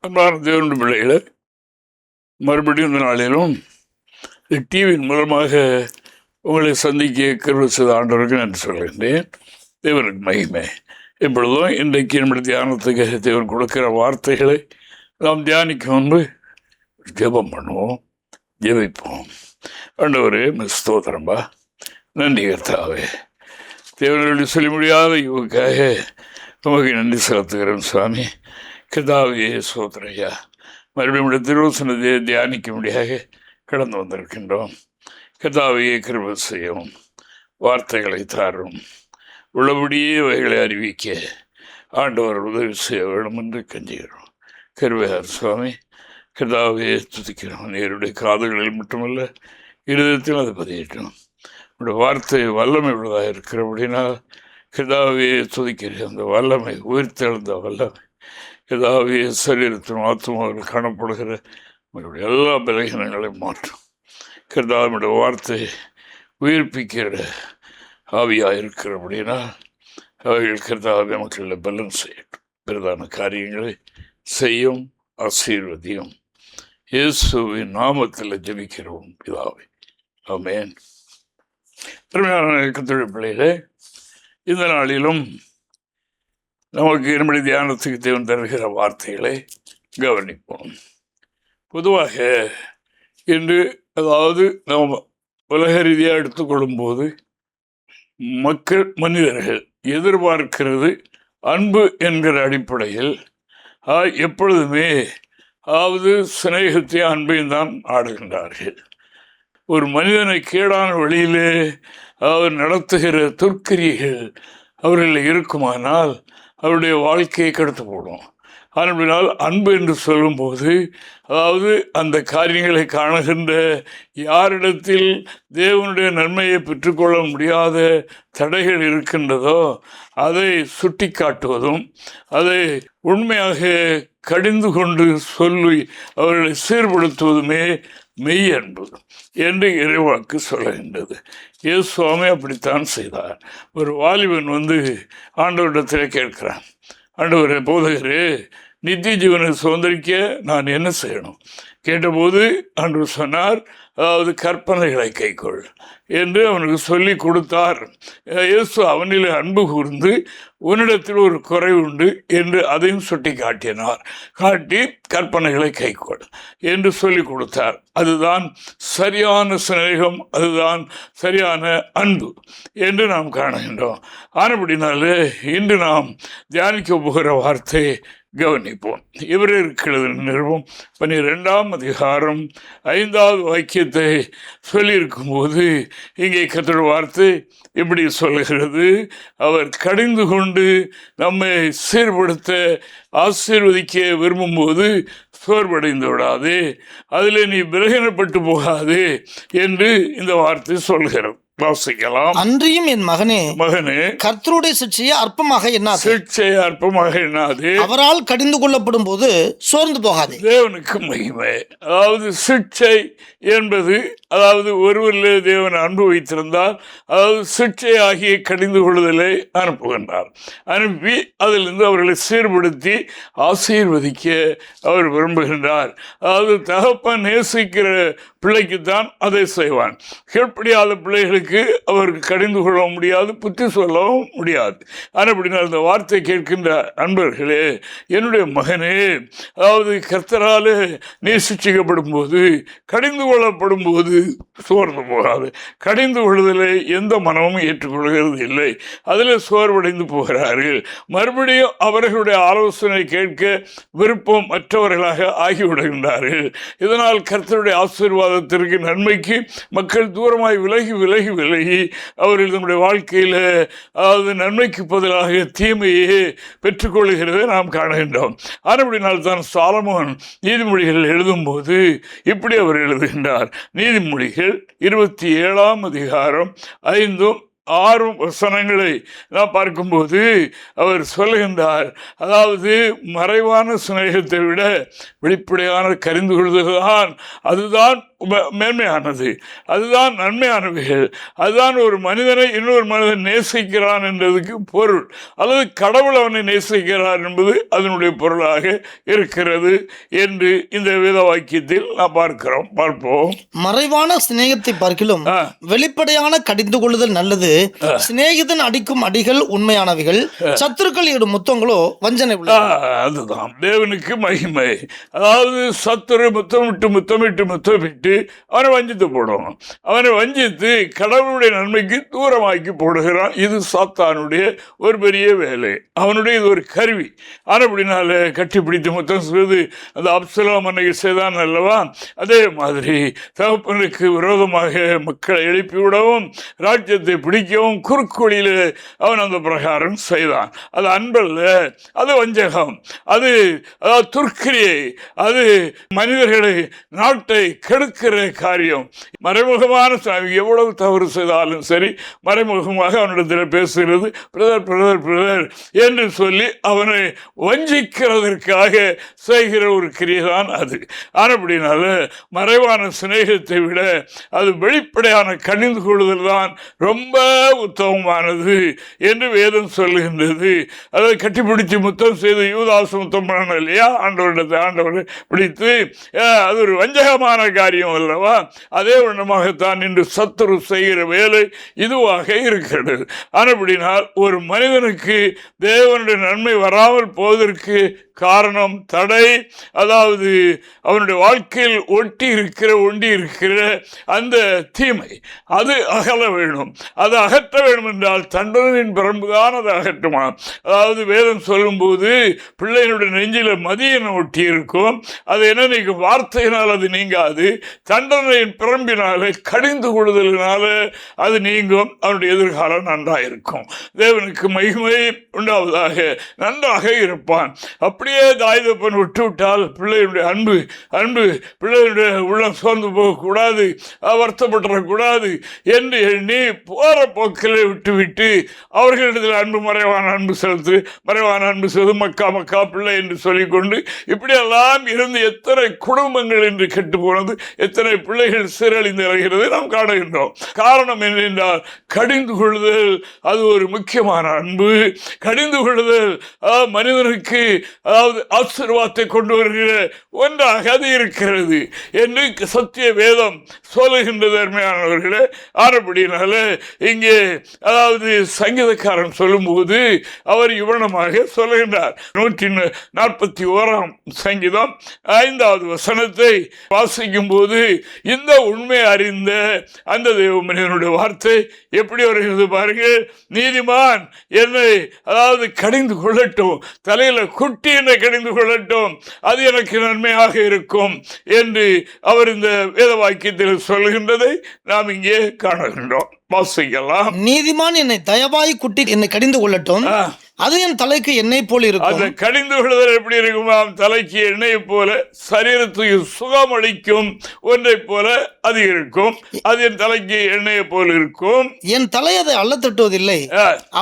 அன்பான தேவனுடைய பிள்ளைகளை மறுபடியும் இந்த நாளிலும் டிவியின் மூலமாக உங்களை சந்திக்க கிருபை செய்த ஆண்டவருக்கு நன்றி சொல்கின்றேன். தேவனுக்கு மகிமை. இப்பொழுதும் இன்றைக்கு நம்முடைய தியானத்துக்கு தேவன் கொடுக்கிற வார்த்தைகளை நாம் தியானிக்க முன்பு ஜெபம் பண்ணுவோம், ஜெபிப்போம். ஆண்டவரே ஸ்தோத்திரம்பா, நன்றி கர்த்தாவே. தேவனுடைய சொல்ல முடியாத இவக்காக உமக்கு நன்றி செலுத்துகிறேன் சுவாமி. கர்த்தாவே சோதரையா, மறுபடியும் திருவசனத்தை தியானிக்க முடியாக கடந்து வந்திருக்கின்றோம். கர்த்தாவையே கிருபை செய்யவும், வார்த்தைகளை தாரும், உள்ளபடியே அவைகளை அறிவிக்க ஆண்டவர் உதவி செய்ய வேண்டும் என்று கஞ்சுகிறோம். கருவையார் சுவாமி, கர்த்தாவையே துதிக்கிறோம். நேருடைய காதுகளில் மட்டுமல்ல, இருதயத்தில் அது பதியட்டும். உடைய வார்த்தை வல்லமை உள்ளதாக இருக்கிறபடினால் கர்த்தாவையே துதிக்கிறேன். அந்த வல்லமை உயிர்த்தெழுந்த வல்லமை ஏதாவது சரீரத்தின் ஆத்மாவில் காணப்படுகிற உங்களுடைய எல்லா பலகீனங்களையும் மாற்றும். கர்த்தாவுடைய வார்த்தை உயிர்ப்பிக்கிற ஆவியாக இருக்கிறபடினா அவைகள் கர்த்தாவை மக்களில் பலன் செய்யட்டும். பிரதான காரியங்களை செய்யும், ஆசீர்வதியும். இயேசுவின் நாமத்தில் ஜெபிக்கிறோம் பிதாவே, ஆமென். கர்த்தருடைய பிள்ளைகளே, இந்த நாளிலும் நமக்கு நம்முடைய தியானத்துக்கு தேவன் தருகிற வார்த்தைகளை கவனிப்போம். பொதுவாக இன்று அதாவது நாம் உலக ரீதியாக எடுத்துக்கொள்ளும் போது மனிதர்கள் எதிர்பார்க்கிறது அன்பு என்கிற அடிப்படையில் எப்பொழுதுமே அதாவது சிநேகத்தையும் அன்பையும் தான் ஆடுகின்றார்கள். ஒரு மனிதனை கேடான வழியிலே அவர் நடத்துகிற துர்க்கிரியைகள் அவர்களில் இருக்குமானால் அவருடைய வாழ்க்கையை கெடுத்து போடும். ஆனால் அன்பு என்று சொல்லும்போது அதாவது அந்த காரியங்களை காணுகின்ற யாரிடத்தில் தேவனுடைய நன்மையை பெற்றுக்கொள்ள முடியாத தடைகள் இருக்கின்றதோ அதை சுட்டி காட்டுவதும், அதை உண்மையாக கடிந்து கொண்டு சொல்லி அவர்களை சீர்படுத்துவதுமே மெய் அன்பு என்று இறைவாக்கு சொல்லுகின்றது. இயேசுவாமே அப்படித்தான் செய்தார். ஒரு வாலிபன் ஆண்டவரிடத்தில் கேட்கிறான், ஆண்டவரே போதகரே, நித்திய ஜீவனை சுதந்திரிக்க நான் என்ன செய்யணும்? கேட்டபோது ஆண்டவர் சொன்னார், அதாவது கற்பனைகளை கைக்கொள் என்று அவனுக்கு சொல்லி கொடுத்தார். இயேசு அவனில் அன்பு கூர்ந்து உன்னிடத்தில் ஒரு குறை உண்டு என்று அதையும் சுட்டி காட்டி கற்பனைகளை கைக்கொள் என்று சொல்லி கொடுத்தார். அதுதான் சரியான சிநேகம், அதுதான் சரியான அன்பு என்று நாம் காணுகின்றோம். ஆனபடினாலே இன்று நாம் தியானிக்க போகிற வார்த்தை கவனிப்போம். எபிரேயருக்கு நிருபம் 12ஆம் அதிகாரம் 5வது வாக்கியத்தை சொல்லியிருக்கும் போது இங்கே கர்த்தருடைய வார்த்தை இப்படி சொல்கிறது, அவர் கடிந்து கொண்டு நம்மை சீர்படுத்த ஆசீர்வதிக்க விரும்பும் போது சோர்வடைந்து விடாதே, அதில் நீ பலகீனப்பட்டு போகாதே என்று இந்த வார்த்தை சொல்கிறது. வாசிக்கலாம். அன்றியும் என் மகனே கர்த்தருடைய சிட்சையை அற்பமாக எண்ணாது, அவரால் கடிந்து கொள்ளப்படும் போது சோர்ந்து போகாதே. தேவனுக்கு மகிமை. அதாவது சிட்சை என்பது அதாவது ஒருவரிலே தேவன் அன்பு வைத்திருந்தால் அதாவது சிட்சை ஆகிய கடிந்து கொள்ளுதலை அனுப்புகின்றார். அனுப்பி அதிலிருந்து அவர்களை சீர்படுத்தி ஆசீர்வதிக்க அவர் விரும்புகின்றார். அதாவது தகப்பன் நேசிக்கிற பிள்ளைக்குத்தான் அதை செய்வான். கீழ்ப்படியாத பிள்ளைகளுக்கு அவருக்கு கடிந்து கொள்ள முடியாது, புத்தி சொல்லவும் முடியாது. ஆனால் அப்படின்னா அந்த வார்த்தை கேட்கின்ற அன்பர்களே, என்னுடைய மகனே, அதாவது கர்த்தரால் நேசிக்கப்படும் போது கடிந்து கொள்ளப்படும் போது சோர்ந்து போகாது. கடிந்து கொள்ளுதலை எந்த மனமும் ஏற்றுக்கொள்கிறது இல்லை. அதில் சோர்வடைந்து போகிறார்கள். மறுபடியும் அவர்களுடைய ஆலோசனை கேட்க விருப்பம் மற்றவர்களாக ஆகிவிடுகின்றார்கள். இதனால் கர்த்தருடைய ஆசீர்வாதத்திற்கு நன்மைக்கு மக்கள் தூரமாய் விலகி அவர்கள் நம்முடைய வாழ்க்கையில் அதாவது நன்மைக்கு பதிலாக தீமையே பெற்றுக்கொள்கிறதை நாம் காணுகின்றோம். அப்படினால்தான் சாலமோன் நீதிமொழிகள் எழுதும்போது இப்படி அவர் எழுதுகின்றார். நீதிமொழிகள் 27ஆம் அதிகாரம் 5 6 வசனங்களை நாம் பார்க்கும்போது அவர் சொல்லுகின்றார், அதாவது மறைவான சிநேகத்தை விட வெளிப்படையான கரிந்து கொள்வதுதான் அதுதான் மேன்மையானது, அதுதான் நன்மையானவைகள், அதுதான் ஒரு மனிதனை இன்னொரு மனிதன் நேசிக்கிறான் என்றதுக்கு பொருள், அல்லது கடவுள் அவனை நேசிக்கிறார் என்பது அதனுடைய பொருளாக இருக்கிறது என்று இந்த வேத வாக்கியத்தில் நாம் பார்ப்போம். மறைவான சிநேகத்தை பார்க்கிலும் வெளிப்படையான கடிந்து கொள்ளுதல் நல்லது. சிநேகிதன் அடிக்கும் அடிகள் உண்மையானவைகள், சத்துருக்கள் இடும் முத்தங்களோ வஞ்சனை. அதுதான் தேவனுக்கு மகிமை. அதாவது சத்துரு முத்தமிட்டு அவனை வஞ்சித்து போடும், அவனை வஞ்சித்து கடவுளுடைய நன்மைக்கு தூரமாக்கி போடுகிறான். இது சாத்தானுடைய ஒரு பெரிய வேலை, அவனுடைய இது ஒரு கருவி. அப்படினால கட்டிப்பிடித்து முத்தம் செய்து அந்த அப்சலோம் அன்னைக்கு செய்தான் அல்லவா, அதே மாதிரி தகப்பனுக்கு விரோதமாக மக்களை எழுப்பிவிடவும் ராஜ்யத்தை பிடிக்கவும் குறுக்கோளில் அவன் அந்த பிரகாரம் செய்தான். அது அன்பல்ல, அது வஞ்சகம், அது துர்க்கிரியை, அது மனிதர்களை நாட்டை கெடுக்கிற காரியம். மறைமுகமான எவ்வளவு தவறு செய்தாலும் சரி மறைமுகமாக அவனிடத்தில் பேசுகிறது பிரதர் என்று சொல்லி அவனை வஞ்சிக்கிறதற்காக செய்கிற ஒரு கிரியைதான் அது. அப்படினால மறைவான சிநேகத்தை விட அது வெளிப்படையான கடிந்து கொள்ளுதல் தான் ரொம்ப உத்தமமானது என்று வேதம் சொல்லுகின்றது. அதை கட்டிப்பிடிச்சு முத்தம் செய்து யூதாசு முத்தம் பண்ணணும் இல்லையா, ஆண்டவரை பிடித்து, அது ஒரு வஞ்சகமான காரியம் அல்லவா. அதே வண்ணமாகத்தான் இன்று சத்துரு செய்கிற வேலை இதுவாக இருக்கிறது. அப்படினால் ஒரு மனிதனுக்கு தேவனுடைய நன்மை வராமல் போவதற்கு காரணம் தடை, அதாவது அவனுடைய வாழ்க்கையில் ஒண்டி இருக்கிற அந்த தீமை, அது அகல வேணும். அது அகற்ற வேண்டும் என்றால் தண்டனையின் பிரம்புதான் அதை அகற்றுமா. அதாவது வேதம் சொல்லும்போது பிள்ளையினுடைய நெஞ்சில மதியனை ஒட்டி இருக்கும், அது என்ன நீங்க வார்த்தையினால் அது நீங்காது, தண்டனையின் பிரம்பினால கடிந்து கொள்ளுதலினால அது நீங்கும். அவனுடைய எதிர்காலம் நன்றாயிருக்கும். தேவனுக்கு மகிமை உண்டாவதாக, நன்றாக இருப்பான். அப்படியே தாய்தப்பன் விட்டுவிட்டால் பிள்ளையுடைய அன்பு பிள்ளையுடைய உள்ளம் சோர்ந்து போகக்கூடாது, வருத்தப்பட்டுறக்கூடாது என்று எண்ணி போற போக்கிலே விட்டுவிட்டு அவர்களிடத்தில் மறைவான அன்பு செலுத்து மக்கா பிள்ளை என்று சொல்லிக்கொண்டு இப்படியெல்லாம் இருந்து எத்தனை குடும்பங்கள் என்று கெட்டு போனது, எத்தனை பிள்ளைகள் சீரழிந்து வருகிறது நாம் காணுகின்றோம். காரணம் என்னென்றால் கடிந்து கொள்ளுதல் அது ஒரு முக்கியமான அன்பு. கடிந்து கொள்ளுதல் மனிதனுக்கு அதாவது ஆசீர்வாதத்தை கொண்டு வருகிற ஒன்றாக அது இருக்கிறது என்று சத்திய வேதம் சொல்லுகின்றது. அருமையானவர்களே, ஆனபடினால இங்கே அதாவது சங்கீதக்காரன் சொல்லும்போது அவர் இவனமாக சொல்லுகின்றார். 141 சங்கீதம் 5வது வசனத்தை வாசிக்கும் போது இந்த உண்மை அறிந்த அந்த தேவ மனிதனுடைய வார்த்தை எப்படி வருகிறது பாருங்கள். நீதிமான் என்னை அதாவது கடிந்து கொள்ளட்டும், தலையில குட்டி என்னை கடிந்து கொள்ளட்டும், அது எனக்கு நன்மையாக இருக்கும் என்று அவர் இந்த வேத வாக்கியத்தில் சொல்லுகின்றதை நாம் இங்கே காணுகின்றோம். வாசிக்கலாம். நீதிமான் என்னை தயவாய் குட்டி என்னை கடிந்து கொள்ளட்டும், அது என் தலைக்கு எண்ணெய் போல இருக்கும். அது கடிந்து கொள்ளுதல் எப்படி இருக்குமாம்? தலைக்கு எண்ணெய் போல, சரீரத்துக்கு சுகம் அளிக்கும் ஒன்றை போல அது இருக்கும். அது என் தலைக்கு எண்ணெயை போல இருக்கும். என் தலை அதை அள்ள தட்டுவதில்லை,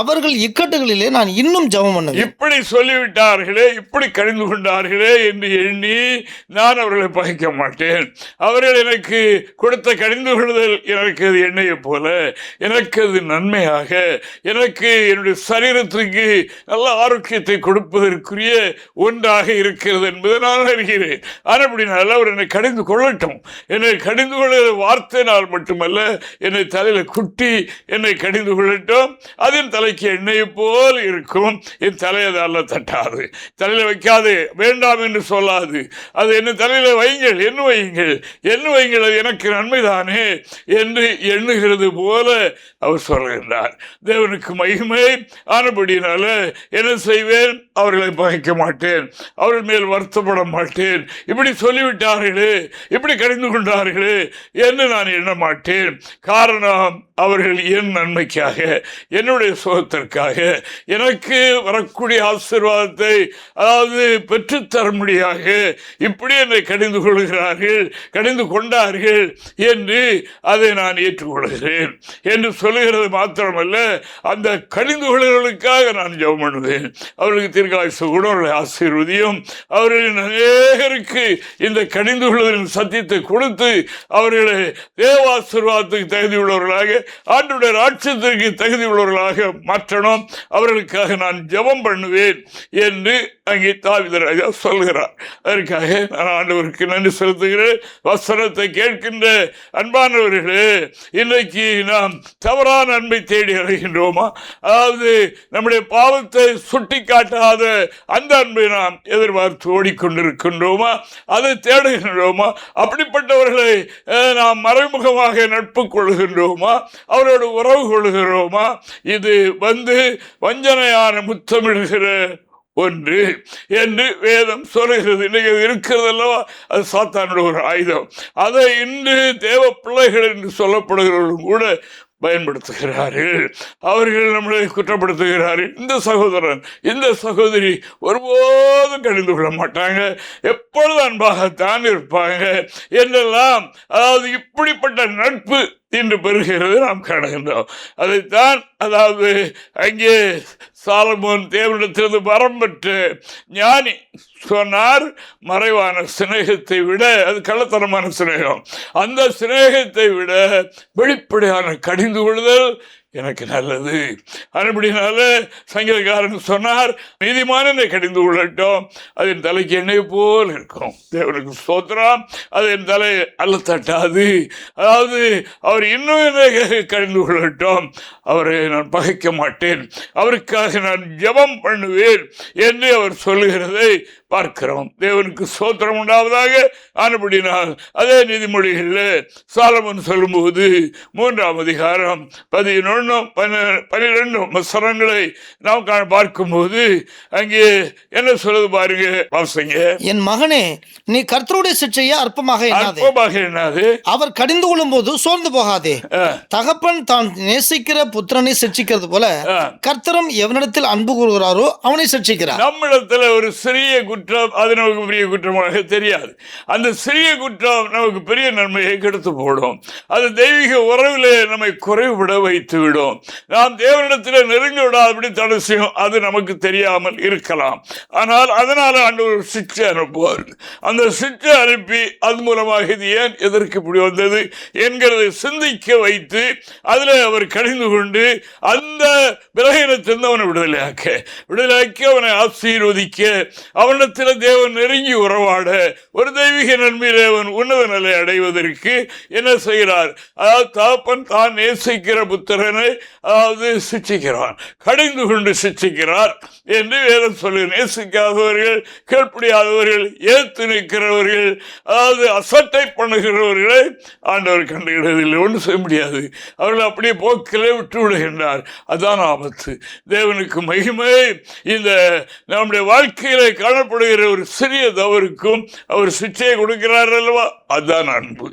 அவர்கள் இக்கட்டுகளிலே நான் இன்னும் ஜெபம் பண்ணுவேன். இப்படி சொல்லிவிட்டார்களே, இப்படி கடிந்து கொண்டார்களே என்று எண்ணி நான் அவர்களை பகைக்க மாட்டேன். அவர்கள் எனக்கு கொடுத்த கடிந்து கொள்ளுதல் எனக்கு அது எண்ணெயை போல, எனக்கு அது நன்மையாக, எனக்கு என்னுடைய சரீரத்துக்கு நல்ல ஆரோக்கியத்தை கொடுப்பதற்குரிய ஒன்றாக இருக்கிறது என்பதை நான் அறிகிறேன். அப்படினால அவர் என்னை கடிந்து கொள்ளட்டும். என்னை கடிந்து கொள்ள வார்த்தையினால் மட்டுமல்ல, என்னை தலையில குட்டி என்னை கடிந்து கொள்ளட்டும், அது என் தலைக்கு எண்ணெயை போல் இருக்கும். என் தலையை அல்ல தட்டாது, தலையில வைக்காது, வேண்டாம் என்று சொல்லாது, அது என்ன தலையில வைங்கள், எண்ணுவைங்கள், அது எனக்கு நன்மைதானே என்று எண்ணுகிறது போல அவர் சொல்கின்றார். தேவனுக்கு மகிமை. ஆனபடினால என்ன செய்வேன்? அவர்களை பகைக்க மாட்டேன், அவர்கள் மேல் வருத்தப்பட மாட்டேன். இப்படி சொல்லிவிட்டார்களே, இப்படி கடிந்து கொண்டார்களே என்று நான் எண்ண மாட்டேன். காரணம் அவர்கள் என் நன்மைக்காக, என்னுடைய சுகத்திற்காக, எனக்கு வரக்கூடிய ஆசீர்வாதத்தை அதாவது பெற்றுத்தரும்படியாக இப்படி என்னை கடிந்து கொள்கிறார்கள், கடிந்து கொண்டார்கள் என்று அதை நான் ஏற்றுக்கொள்கிறேன் என்று சொல்லுகிறது மாத்திரமல்ல, அந்த கடிந்து கொள்ளுதலுக்காக நான் ஜெபம் பண்ணுவேன். அவர்களுக்கு தீர்க்காயுசு கூட அவர்களை ஆசீர்வதியும். அவர்களின் அநேகருக்கு இந்த கடிந்து கொள்வதின் சத்தியத்தை கொடுத்து அவர்களை தேவாசீர்வாதத்துக்கு தகுதி உள்ளவர்களாக, ஆண்டவருடைய ராட்சியத்திற்கு தகுதி உள்ளவர்களாக மாற்றணும். அவர்களுக்காக நான் ஜெபம் பண்ணுவேன் என்று அங்கே தாவீது ராஜா சொல்கிறார். அதற்காக நான் ஆண்டவருக்கு நன்றி செலுத்துகிறேன். வசனத்தை கேட்கின்ற அன்பானவர்களே, இன்றைக்கு நாம் தவறான அன்பை தேடி அடைகின்றோமா? அதாவது நம்முடைய பாவத்தை சுட்டி காட்டாத அந்த அன்பை நாம் எதிர்பார்த்து ஓடிக்கொண்டிருக்கின்றோமா? அதை தேடுகின்றோமா? அப்படிப்பட்டவர்களை நாம் மறைமுகமாக நட்பு கொள்கின்றோமா? அவரோடு உறவு கொள்கிறோமா? இது வஞ்சனையான முத்தமிடுகிற ஒன்று என்று வேதம் சொல்கிறது. இன்னைக்கு இருக்கிறது அல்லவா, அது சாத்தானுடைய ஒரு ஆயுதம். அதை இன்று தேவ பிள்ளைகள் என்று சொல்லப்படுகிறவர்களும் கூட பயன்படுத்துகிறார்கள். அவர்கள் நம்மளை குற்றப்படுத்துகிறார்கள். இந்த சகோதரன், இந்த சகோதரி ஒருபோதும் கடிந்து கொள்ள மாட்டாங்க, எப்பொழுது அன்பாகத்தான் இருப்பாங்க என்றெல்லாம், அதாவது இப்படிப்பட்ட நட்பு இன்று பெறுகிறது நாம் காணுகின்றோம். அதைத்தான் அதாவது அங்கே சாலமோன் தேவனிடத்திலிருந்து வரம் பெற்ற ஞானி சொன்னார், மறைவான சிநேகத்தை விட, அது கள்ளத்தனமான சிநேகம், அந்த சிநேகத்தை விட வெளிப்படையான கடிந்து கொள்ளுதல் எனக்கு நல்லது. அப்படினால சங்கீதக்காரன் சொன்னார், நீதிமானனை கடிந்து கொள்ளட்டும், அது என் தலைக்கு எண்ணெய் போல் இருக்கும். தேவனுக்கு ஸ்தோத்திரம். அது என் தலை அல்ல தட்டாது. அதாவது அவர் இன்னும் என்னை கடிந்து கொள்ளட்டும், அவரை நான் பகைக்க மாட்டேன், அவருக்காக நான் ஜெபம் பண்ணுவேன் என்று அவர் சொல்லுகிறதை பார்க்கிறோம். தேவனுக்கு ஸ்தோத்திரம் உண்டாவதாக. ஆனபடினால் அதே நீதிமொழிகளில் சாலமோன் சொல்லும்போது 3ஆம் அதிகாரம் 11-12 வசனங்களை நாம் பார்க்கும்போது அங்கே என்ன சொல்லுது பாருங்க, வாசிங்க. என் மகனே, நீ கர்த்தருடைய சிட்சையை அற்பமாக எண்ணாதே, அவர் கடிந்து கொள்ளும் போது சோர்ந்து போகாதே. தகப்பன் தான் நேசிக்கிற புத்திரனை சிட்சிக்கிறது போல கர்த்தரும் எவனிடத்தில் அன்பு கூறுகிறாரோ அவனை சிட்சிக்கிறார். நம்மிடத்தில் ஒரு சிறிய குற்றம், அது நமக்கு பெரிய குற்றமாக தெரியாது. அந்த சிறிய குற்றம் நமக்கு பெரிய நன்மையை கெடுத்து போடும். அது தெய்வீக உறவிலே நம்மை குறைவிட வைத்து விடும். நாம் தேவனிடத்தில் நெருங்க விடாதபடி தடை செய்யும். அது நமக்கு தெரியாமல் இருக்கலாம். ஆனால் அதனால ஆண்டவர் சிட்சை அனுப்புவார். அந்த சிட்சை அனுப்பி அது மூலமாக இது ஏன் எதற்கு இப்படி வந்தது என்கிறதை சிந்திக்க வைத்து அதில் அவர் கடிந்து கொண்டு அந்த விலகினத்திலிருந்து அவனை விடுதலையாக்கி அவனை ஆசீர்வதிக்க, அவனிடத்தில் தேவன் நெருங்கி உறவாட, ஒரு தெய்வீக நன்மையிலே அவன் உன்னத நிலை அடைவதற்கு என்ன செய்கிறார்? அதாவது தகப்பன் தான் நேசிக்கிற புத்திரனை அதாவது சிட்சிக்கிறான், கடிந்து கொண்டு சிட்சிக்கிறார் என்று வேதம் சொல்லி, நேசிக்காதவர்கள், கீழ்ப்படியாதவர்கள், ஏத்து நிற்கிறவர்கள், அதாவது அசட்டை பண்ணுகிறவர்களை ஆண்டவர் கண்டுகிறதில்லை. ஒன்றும் செய்ய முடியாது. அவர்கள் அப்படியே போக்கிலே விட்டு விடுகின்றார். அதுதான் ஆபத்து. தேவனுக்கு மகிமை. இந்த நம்முடைய வாழ்க்கையிலே காணப்படுகிற ஒரு சிறிய தவறுக்கும் அவர் சிட்சையை கொடுக்கிறார் அல்லவா, அதுதான் அன்பு,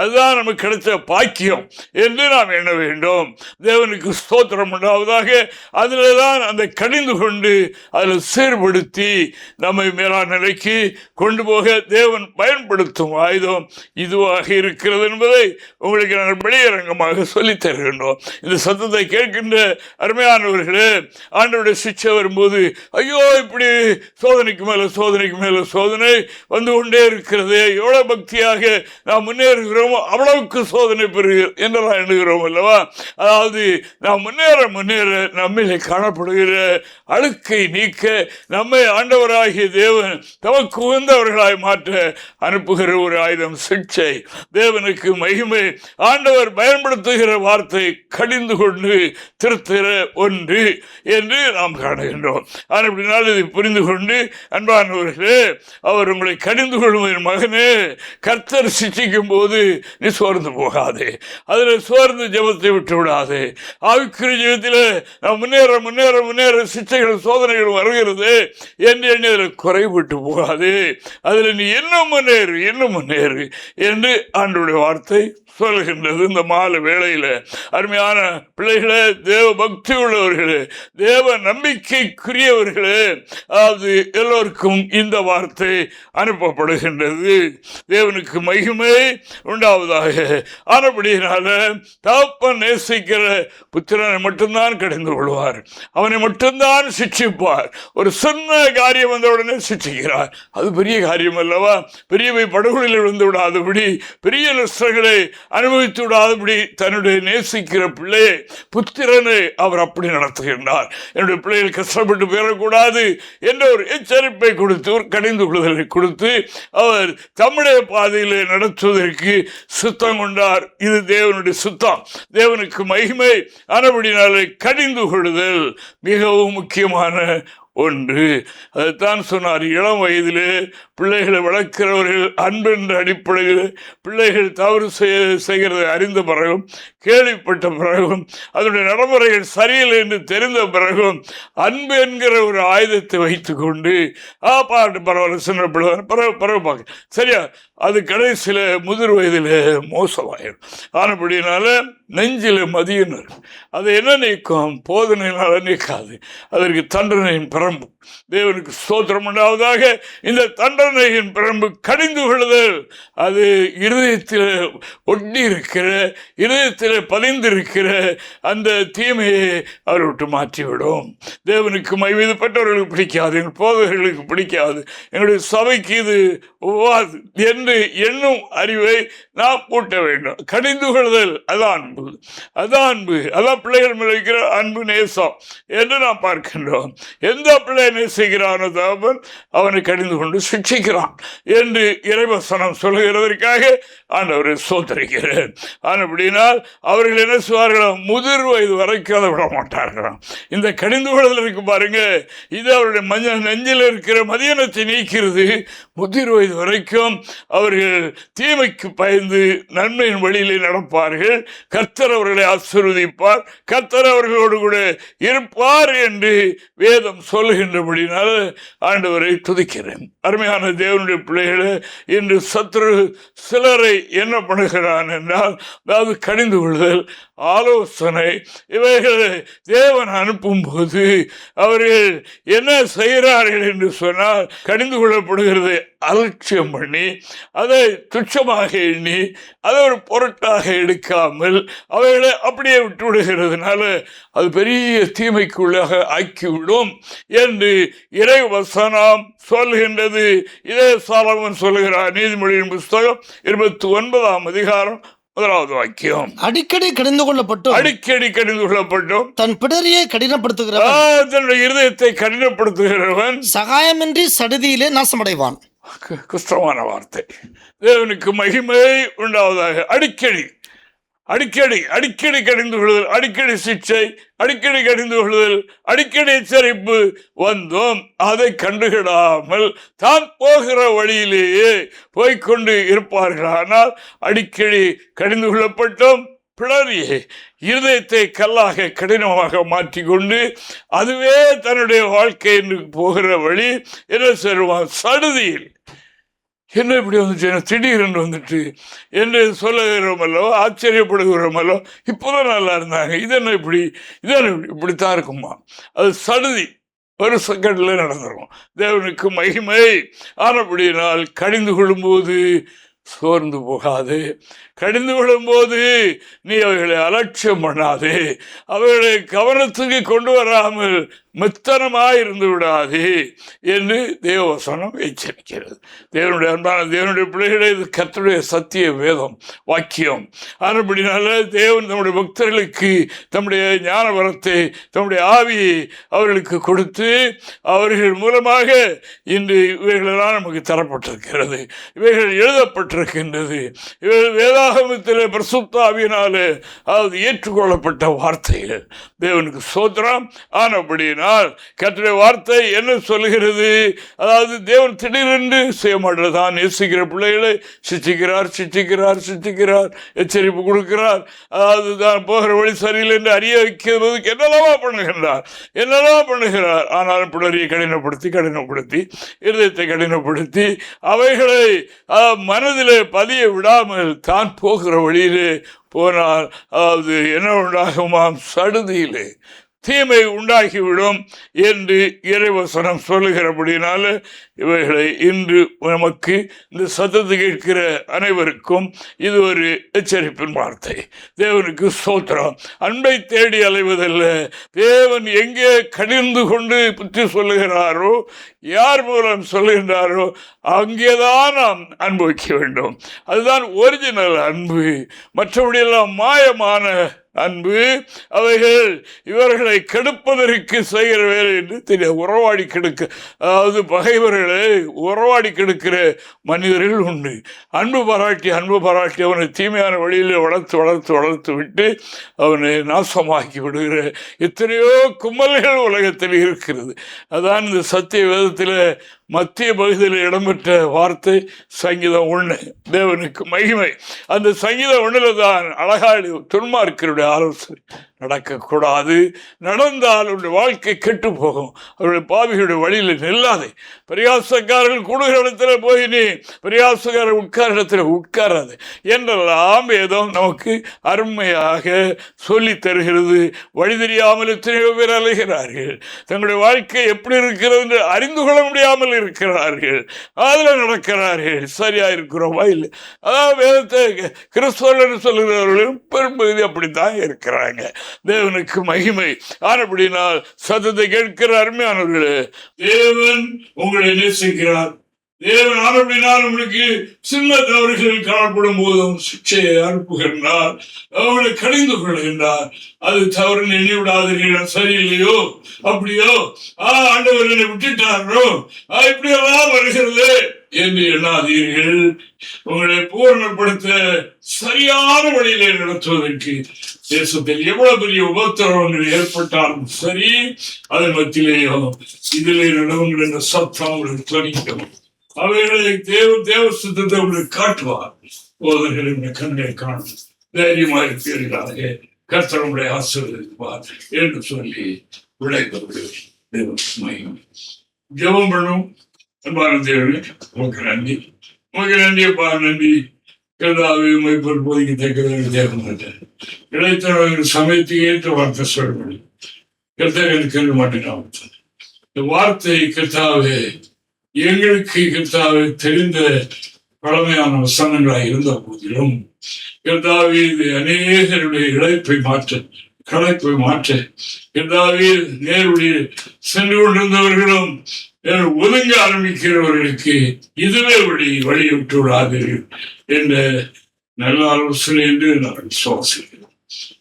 அதுதான் நமக்கு கிடைச்ச பாக்கியம் என்று நாம் எண்ண வேண்டும். தேவனுக்கு ஸ்தோத்திரம் உண்டாவதாக. அதில் தான் அந்த கடிந்து கொண்டு அதில் சீர்படுத்தி நம்மை மேலான நிலைக்கு கொண்டு போக தேவன் பயன்படுத்தும் ஆயுதம் இதுவாக இருக்கிறது என்பதை உங்களுக்கு நாங்கள் வெளியரங்கமாக சொல்லித் தருகின்றோம். இந்த சத்தத்தை கேட்கின்ற அருமையானவர்களே, ஆண்டவருடைய சிட்சை வரும்போது ஐயோ இப்படி சோதனைக்கு மேலே சோதனைக்கு மேலே சோதனை வந்து கொண்டே இருக்கிறது, எவ்வளோ பக்தியாக நாம் முன்னேறுகிறோமோ அவ்வளவுக்கு சோதனை பெறுகிறோம் என்றெல்லாம் எண்ணுகிறோம் அல்லவா. அதாவது நாம் முன்னேற நம்மிலே காணப்படுகிற அழுக்கை நீக்க நம்மை ஆண்டவராகிய தேவன் தமக்கு உகந்தவர்களாய் மாற்ற அனுப்புகிற ஒரு ஆயுதம் சிட்சை. தேவனுக்கு மகிமை. ஆண்டவர் பயன்படுத்துகிற வார்த்தை கடிந்து கொண்டு திருத்துகிற ஒன்று என்று நாம் காணுகின்றோம். அப்படினால் இதை புரிந்து கொண்டு அன்பானவர்களே, அவர் உங்களை கடிந்து கொள்ளும் மகனே, கர்த்தர் சிட்சிக்கும் போது நீ சோர்ந்து போகாதே, அதில் சோர்ந்து ஜெபத்தை விட்டு விடாதே. ஆவிக்குரிய ஜீவத்தில் நாம் முன்னேற சிட்சைகள் சோதனைகள் வருகிறது என்று எண்ணி அதில் குறைவிட்டு போகாதே, அதில் நீ இன்னும் முன்னேறு என்று ஆண்டவருடைய வார்த்தை சொல்கின்றது. இந்த மாலை வேளையில் அருமையான பிள்ளைகளே, தேவ பக்தி உள்ளவர்களே, தேவ நம்பிக்கைக்குரியவர்களே, அதாவது எல்லோருக்கும் இந்த வார்த்தை அனுப்பப்படுகின்றது. தேவனுக்கு மகிமை உண்டாவதாக. ஆனபடியினால தகப்பன் நேசிக்கிற புத்திரனை மட்டும்தான் கடிந்து கொள்வார், அவனை மட்டும்தான் சிட்சிப்பார். ஒரு சின்ன காரியம் வந்த உடனே சிட்சிக்கிறார். அது பெரிய காரியம் அல்லவா? பெரியவை படுகொலையில் விழுந்து விடாதபடி, பெரிய நஷ்டங்களை அனுபவித்து விடாதபடி தன்னுடைய நேசிக்கிற பிள்ளையை, புத்திரனை அவர் அப்படி நடத்துகின்றார். என்னுடைய பிள்ளைகள் கஷ்டப்பட்டு பெறக்கூடாது என்ற ஒரு எச்சரிப்பை கொடுத்து, ஒரு கடிந்து கொள்ளுதலை கொடுத்து அவர் தம்முடைய பாதையிலே நடத்துவதற்கு சித்தம் கொண்டார். இது தேவனுடைய சித்தம், தேவனுக்கு மகிமை. ஆனபடினாலே கடிந்து கொள்ளுதல் மிகவும் முக்கியமான ஒன்று. அதைத்தான் சொன்னார், இளம் வயதிலே பிள்ளைகளை வளர்க்கிறவர்கள் அன்பென்ற அடிப்படையில் பிள்ளைகள் தவறு செய்கிறதை அறிந்த பிறகும், கேள்விப்பட்ட பிறகும், அதனுடைய நடைமுறைகள் சரியில்லை என்று தெரிந்த பிறகும் அன்பு என்கிற ஒரு ஆயுதத்தை வைத்து கொண்டு பாட்டு பரவாயில்ல, சின்ன பிள்ளை பரவ பார்க்க சரியா, அது கடைசியில் முதிர் வயதில் மோசமாயிடும். ஆனபடினால நெஞ்சில் மதியினர் அதை என்ன நீக்கும்? போதனையினால நீக்காது. அதற்கு தண்டனையின் பிரம்பு. தேவனுக்கு ஸ்தோத்திரம் உண்டாவதாக. இந்த தண்டனையின் பிரம்பு கடிந்து கொள்ளுதல், அது இருதயத்தில் ஒட்டி இருக்கிற, இருதயத்தில் பதிந்திருக்கிற அந்த தீமையை அவர் விட்டு மாற்றிவிடும். தேவனுக்கு மைவீதுப்பட்டவர்களுக்கு பிடிக்காது, எங்கள் போதகர்களுக்கு பிடிக்காது, எங்களுடைய சபைக்கு இது ஒவ்வாது என்று எண்ணும் அறிவை நாம் கூட்ட வேண்டும். கடிந்து கொள்ளுதல் அதான் அன்பு, அதான் அன்பு, அதான் பிள்ளைகள் மேல் வைக்கிற அன்பு, நேசம் என்று நாம் பார்க்கின்றோம். எந்த பிள்ளை நேசிக்கிறானோ தகப்பன் அவனை கடிந்து கொண்டு சிக்ஷிக்கிறான் என்று இறைவசனம் சொல்லுகிறதற்காக ஆண்டவரை சோதரிக்கிறேன். அப்படினால் அவர்கள் என்ன செய்வார்களோ, முதிர் வயது வரைக்கும் அதை விட மாட்டார்களாம். இந்த கடிந்து கொள்ளுதல் இருக்கு பாருங்க, இது அவருடைய நெஞ்சில் இருக்கிற மதியனத்தை நீக்கிறது. முதிர் வயது வரைக்கும் அவர்கள் தீமைக்கு பயந்து நன்மையின் வழியிலே நடப்பார்கள். கர்த்தர் அவர்களை ஆசீர்வதிப்பார், கர்த்தர் அவர்களோடு கூட இருப்பார் என்று வேதம் சொல்லுகின்றபடினால ஆண்டவரை துதிக்கிறேன். அருமையான தேவனுடைய பிள்ளைகளை, இன்று சத்ரு சிலரை என்ன பண்ணுகிறான் என்றால், அதாவது கடிந்து கொள்ளுதல், ஆலோசனை, இவைகளை தேவன் அனுப்பும் போது அவர்கள் என்ன செய்கிறார்கள் என்று சொன்னால், கடிந்து கொள்ளப்படுகிறதை அலட்சியம் பண்ணி, அதை துச்சமாக எண்ணி, அதை ஒரு பொருட்டாக எடுக்காமல் அவைகளை அப்படியே விட்டு விடுகிறதுனால அது பெரிய தீமைக்குள்ளாக ஆக்கிவிடும் என்று இறை வசனம் சொல்கின்றது. இதே சாலமன் சொல்லுகிறார், நீதிமொழியின் புஸ்தகம் 29ஆம் அதிகாரம் 1வது வாக்கியம். அடிக்கடி கடிந்து கொள்ளப்பட்டும் தன் பிடரியை கடினப்படுத்துகிறவன், தன்னுடைய இருதயத்தை கடினப்படுத்துகிறவன் சகாயமின்றி சடுதியிலே நாசமடைவான். கஷ்டமான வார்த்தை. தேவனுக்கு மகிமை உண்டாவதாக. அடிக்கடி கடிந்து கொள்ளுதல், அடிக்கடி சிக்ஷை, அடிக்கடி கடிந்து கொள்ளுதல், அடிக்கடி எச்சரிப்பு வந்தும் அதை கண்டுகிடாமல் தான் போகிற வழியிலேயே போய்கொண்டு இருப்பார்கள். ஆனால் அடிக்கடி கடிந்து கொள்ளப்பட்டோம் பிளறியே இருதயத்தை கல்லாக கடினமாக மாற்றிக்கொண்டு அதுவே தன்னுடைய வாழ்க்கை என்று போகிற வழி என்ன செய்வான்? சடுதியில் என்ன இப்படி வந்துச்சு, திடீரென்று வந்துட்டு என்று சொல்லுகிறோமல்லோ, ஆச்சரியப்படுகிறோமல்லோ. இப்போதான் நல்லா இருந்தாங்க, இதென்ன இப்படித்தான் இருக்குமா? அது சடுதி, ஒரு செகண்டில் நடந்துடும். தேவனுக்கு மகிமை. ஆனபடியினால் கடிந்து கொள்ளும்போது சோர்ந்து போகாது, கடிந்து கொள்ளும்போது நீ அவைகளை அலட்சியம் பண்ணாதே, அவைகளை கவனத்துக்கு கொண்டு வராமல் மெத்தனமாயிருந்து விடாது என்று தேவவசனம் எச்சரிக்கிறது. தேவனுடைய அன்பான தேவனுடைய பிள்ளைகளே, இது கர்த்தருடைய சத்திய வேதம், வாக்கியம். ஆனபடினால தேவன் தம்முடைய பக்தர்களுக்கு தம்முடைய ஞான வரத்தை, தம்முடைய ஆவியை அவர்களுக்கு கொடுத்து அவர்கள் மூலமாக இன்று இவைகளெல்லாம் நமக்கு தரப்பட்டிருக்கிறது, இவைகள் எழுதப்பட்டிருக்கின்றது. இவைகள் வேதாகமத்திலே பரிசுத்த ஆவியினாலே அதாவது ஏற்றுக்கொள்ளப்பட்ட வார்த்தைகள். தேவனுக்கு ஸ்தோத்திரம். ஆனபடினால் கர்த்தருடைய வார்த்தை என்ன சொல்லுகிறது? அதாவது தேவன் திடீரென்று செய்ய மாட்டார். தான் நேசிக்கிற பிள்ளைகளை சிச்சிக்கிறார், எச்சரிப்பு கொடுக்கிறார். அதாவது தான் போகிற வழி சரியில்லை என்று அறிய வைக்கிறதுக்கு என்னெல்லாம் பண்ணுகிறார். ஆனாலும் பிள்ளரையை கடினப்படுத்தி இருதயத்தை கடினப்படுத்தி அவைகளை மனதிலே பதிய விடாமல் தான் போகிற வழியிலே போனால் அதாவது என்ன உண்டாகுமாம்? சடுதியிலே தீமை உண்டாகிவிடும் என்று இறைவசனம் சொல்லுகிறபடினால இவைகளை இன்று நமக்கு இந்த சத்தத்தை கேட்கிற அனைவருக்கும் இது ஒரு எச்சரிப்பின் வார்த்தை. தேவனுக்கு ஸ்தோத்திரம். அன்பை தேடி அலைவதல்ல, தேவன் எங்கே கடிந்து கொண்டு புத்தி சொல்லுகிறாரோ, யார் மூலம் சொல்லுகின்றாரோ அங்கேதான் நாம் அனுபவிக்க வேண்டும். அதுதான் ஒரிஜினல் அன்பு. மற்றபடியெல்லாம் மாயமான அன்பு, அவைகள் இவர்களை கெடுப்பதற்கு செய்கிற வேலை என்று தெரிய உறவாடி கெடுக்க, அதாவது பகைவர்களை உறவாடி கெடுக்கிற மனிதர்கள் உண்டு. அன்பு பாராட்டி அவனை தீமையான வழியில் வளர்த்து விட்டு அவனை நாசமாக்கி விடுகிற எத்தனையோ கும்மல்கள் உலகத்தில் இருக்கிறது. அதான் இந்த சத்திய வேதத்தில் மத்திய பகுதியில் இடம்பெற்ற வார்த்தை சங்கீதம் 1. தேவனுக்கு மகிமை. அந்த சங்கீதம் 1 தான் அழகாடி துன்மார்க்கருடைய ஆலோசனை நடக்கக்கூடாது, நடந்தால் அவருடைய வாழ்க்கை கெட்டு போகும், அவருடைய பாவிகளுடைய வழியில் நில்லாதே, பரியாசக்காரர்கள் கூடுகிற இடத்துல போய் நீ பரியாசக்காரர் உட்கார இடத்துல உட்காராது என்றெல்லாம் ஏதோ நமக்கு அருமையாக சொல்லி தருகிறது. வழி தெரியாமல் எத்தனையோ பேர் அலைகிறார்கள், தங்களுடைய வாழ்க்கை எப்படி இருக்கிறது என்று அறிந்து கொள்ள முடியாமல் இருக்கிறார்கள், அதில் நடக்கிறார்கள். சரியா இருக்கிறோமா இல்லை? அதாவது வேதத்தை கிறிஸ்தவர்கள் சொல்லுகிறவர்களும் பெரும்பகுதி அப்படித்தான் இருக்கிறாங்க. தேவனுக்கு மகிமை. ஆனபடினால் சத்தத்தை கேட்கிற அருமையானவர்களே, தேவன் உங்களை நேசிக்கிறார். தேவன் ஆனபடினால் உங்களுக்கு சின்ன தவறுகள் காணப்படும் போதும் சிக்ஷையை அனுப்புகின்றார், அவங்களை கடிந்து கொள்கின்றார். அது தவறு எண்ணி விடாதீர்கள். சரியில்லையோ, அப்படியோ, ஆண்டவர் என்னை விட்டுட்டாரோ, இப்படியெல்லாம் வருகிறது என்று எண்ணாதீர்கள். உங்களை பூரணப்படுத்த சரியான வழியிலே நடத்துவதற்கு தேசத்தில் எவ்வளவு பெரிய உபத்திரவங்கள் ஏற்பட்டாலும் சரி, அதன் மத்தியிலேயோ இதிலே நடவுங்கள் என்ற சத்தம் உங்களுக்கு துணிக்கும். அவைகளை தேவ சுத்தத்தை உங்களுக்கு காட்டுவார். போதகர்களை கண்ணை காணும் தைரியமாக இருப்பீர்களாக, கர்த்தருடைய ஆசீர்வதிப்பார் என்று சொல்லி விடைபெறுவது தேவன். ஜெபம் பண்ணும். அன்பான தேவனே, உமக்கு நன்றி. உமக்கு நன்றியப்பா, நன்றி. கர்த்தாவே, உம்மை பொறுப்போதைக்கு தக்கதாக தேவன் இடைத்தரவர்கள் சமயத்துக்கு ஏற்ற வார்த்தை சொல்ல முடியும். கர்த்தர்களுக்கு கேட்க மாட்டேன். இந்த வார்த்தை கர்த்தாவே எங்களுக்கு கர்த்தாவே தெரிந்த பழமையான வசனங்களாக இருந்த போதிலும் கர்த்தாவே இது அநேகருடைய இழைப்பை மாற்ற, களைப்பை மாற்ற, கர்த்தாவே நேருடைய சென்று கொண்டிருந்தவர்களும் ஒதுங்க ஆரம்பிக்கிறவர்களுக்கு இதுவே வழி விட்டு விடாதீர்கள் என்ற நல்ல ஆலோசனை என்று நான் விசுவாசிக்கிறேன்.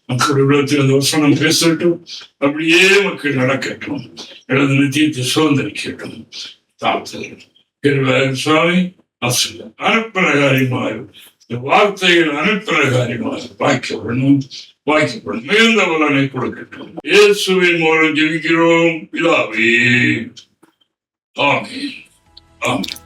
மக்களுடைய உள்ளத்தில் அந்த வசனம் பேசட்டும், அப்படியே மக்கள் நடக்கட்டும், எனது நித்தியத்தை சுதந்திரிக்கட்டும். சுவாமி அனுப்பிரகாரியமாக இந்த வார்த்தைகள் அனுப்பிரகாரியமாக வாய்க்கப்படணும், மிகுந்த பலனை கொடுக்கட்டும். இயேசுவின் மூலம் ஜெபிக்கிறோம் பிதாவே. ஆமென். ஆமென்.